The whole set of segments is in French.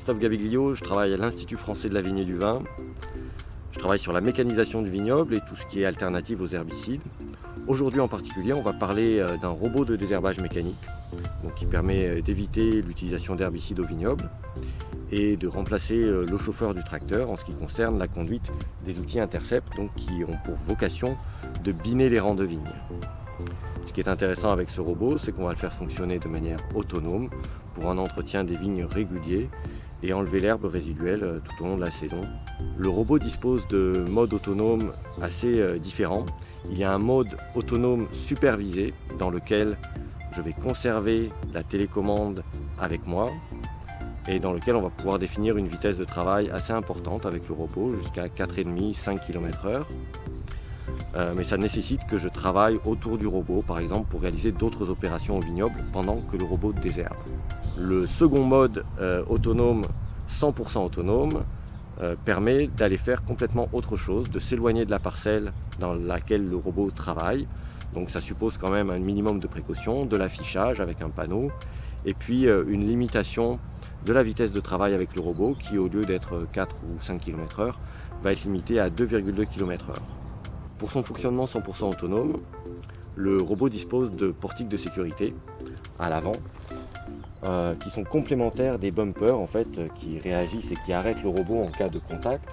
Christophe Gaviglio, je travaille à l'Institut français de la vigne et du vin. Je travaille sur la mécanisation du vignoble et tout ce qui est alternative aux herbicides. Aujourd'hui en particulier, on va parler d'un robot de désherbage mécanique qui permet d'éviter l'utilisation d'herbicides au vignoble et de remplacer le chauffeur du tracteur en ce qui concerne la conduite des outils Intercept qui ont pour vocation de biner les rangs de vignes. Ce qui est intéressant avec ce robot, c'est qu'on va le faire fonctionner de manière autonome pour un entretien des vignes régulier et enlever l'herbe résiduelle tout au long de la saison. Le robot dispose de modes autonomes assez différents. Il y a un mode autonome supervisé dans lequel je vais conserver la télécommande avec moi et dans lequel on va pouvoir définir une vitesse de travail assez importante avec le robot, jusqu'à 4,5-5 km/h. Mais ça nécessite que je travaille autour du robot, par exemple pour réaliser d'autres opérations au vignoble pendant que le robot désherbe. Le second mode autonome, 100% autonome, permet d'aller faire complètement autre chose, de s'éloigner de la parcelle dans laquelle le robot travaille. Donc ça suppose quand même un minimum de précaution, de l'affichage avec un panneau, et puis une limitation de la vitesse de travail avec le robot qui, au lieu d'être 4 ou 5 km/h, va être limitée à 2,2 km/h. Pour son fonctionnement 100% autonome, le robot dispose de portiques de sécurité à l'avant qui sont complémentaires des bumpers qui réagissent et qui arrêtent le robot en cas de contact.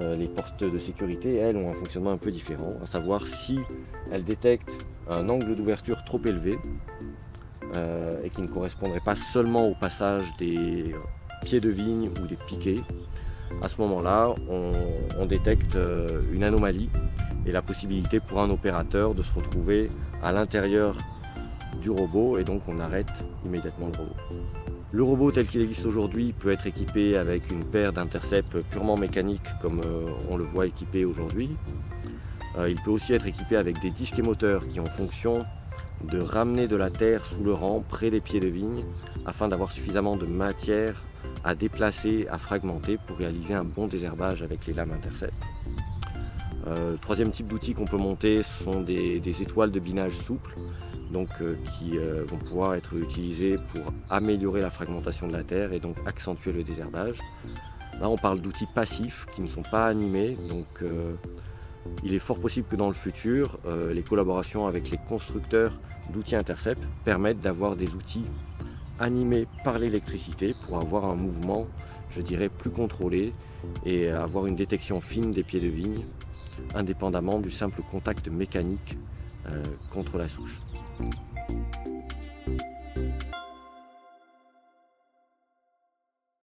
Les portes de sécurité, elles, ont un fonctionnement un peu différent, à savoir si elles détectent un angle d'ouverture trop élevé et qui ne correspondrait pas seulement au passage des pieds de vigne ou des piquets. À ce moment-là, on détecte une anomalie et la possibilité pour un opérateur de se retrouver à l'intérieur du robot et donc on arrête immédiatement le robot. Le robot tel qu'il existe aujourd'hui peut être équipé avec une paire d'intercepts purement mécaniques comme on le voit équipé aujourd'hui. Il peut aussi être équipé avec des disques émoteurs qui ont fonction de ramener de la terre sous le rang près des pieds de vigne afin d'avoir suffisamment de matière à déplacer, à fragmenter pour réaliser un bon désherbage avec les lames Intercept. Troisième type d'outils qu'on peut monter sont des étoiles de binage souple qui vont pouvoir être utilisées pour améliorer la fragmentation de la terre et donc accentuer le désherbage. Là on parle d'outils passifs qui ne sont pas animés, il est fort possible que dans le futur, les collaborations avec les constructeurs d'outils Intercept permettent d'avoir des outils animés par l'électricité pour avoir un mouvement, je dirais, plus contrôlé et avoir une détection fine des pieds de vigne, indépendamment du simple contact mécanique contre la souche.